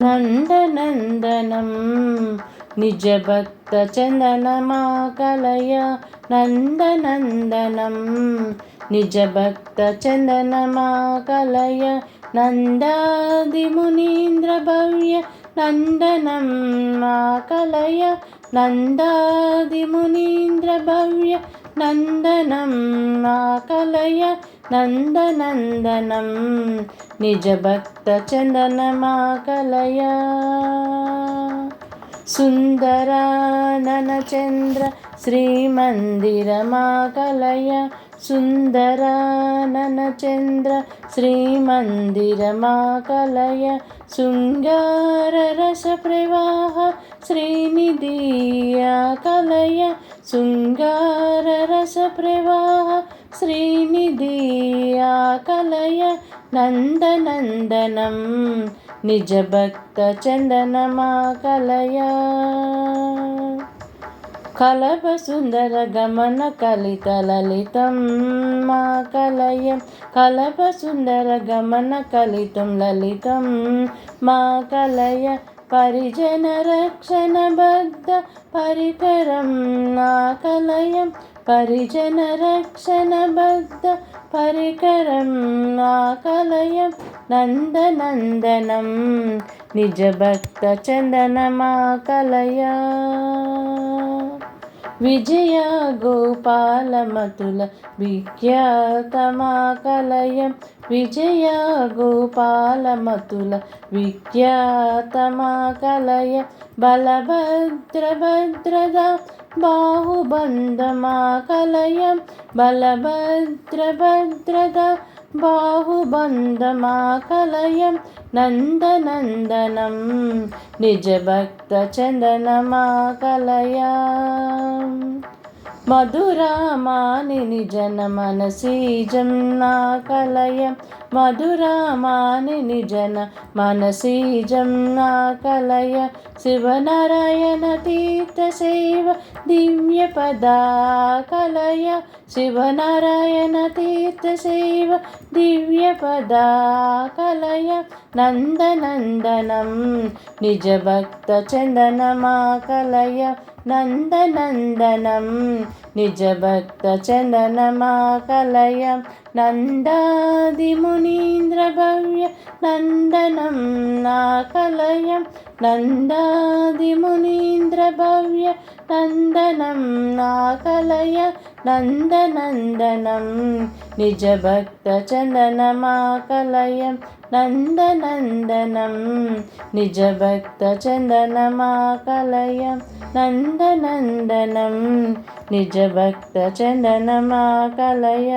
నందనందనం నిజభక్తచందనమాకలయ నందనందనం నిజభక్తచందనమాకలయ నందాదిమునీంద్రభవ్య నందనం మాకలయ నందాదిమునీంద్రభవ్య నందనం మాకలయ నందనందనం నిజభక్తచందనమాకలయ సుందరాననచంద్ర శ్రీమందిరమాకలయ సుందరాననచంద్ర శ్రీమందిరమాకలయ శృంగారరసప్రవాహ శ్రీనిధియాకలయ శృంగారరసప్రవాహ శ్రీనిధియాకలయ నందనందనం నిజభక్తచందనమాకలయ కలపసుందర గమన కలిత లలితం మాకలయ కలపసుందర గమన కలితం లలితం మాకలయ పరిజన రక్షణ బద్ధ పరికరం నాకలయ పరిజన రక్షణ బద్ధ పరికరం నాకలయ నందనందనం నిజభక్తచందనమాకలయ విజయ గోపాలమతుల విఖ్యాతమాకలయ విజయ గోపాలమతుల విఖ్యాతమాకలయ బలభద్రభద్రద బాహుబంధమాకలయ బలభద్రభద్రద బాహుబంధమాకలయ నందనందనం నిజభక్తచందనమాకలయ మధురామానిని జనమనసీజం నాకలయ మధురామానిని జన మనసీజం నాకలయ శివనారాయణ తీర్థశైవ దివ్య పదాకలయ శివనారాయణ తీర్థశైవ దివ్య పదాకలయ నందనందనం నిజభక్తచందనమాకలయ నందనందనం నిజభక్తచందనమాకలయ నందాదిమునీంద్రభవ్య నందనం నాకలయ నందాదిమునీంద్రభవ్య నందనం నాకలయ నందనందనం నిజభక్తచందనమాకలయ నందనందనం నిజభక్తచందనమాకలయ నందనందనం నిజభక్తచందనమాకలయ.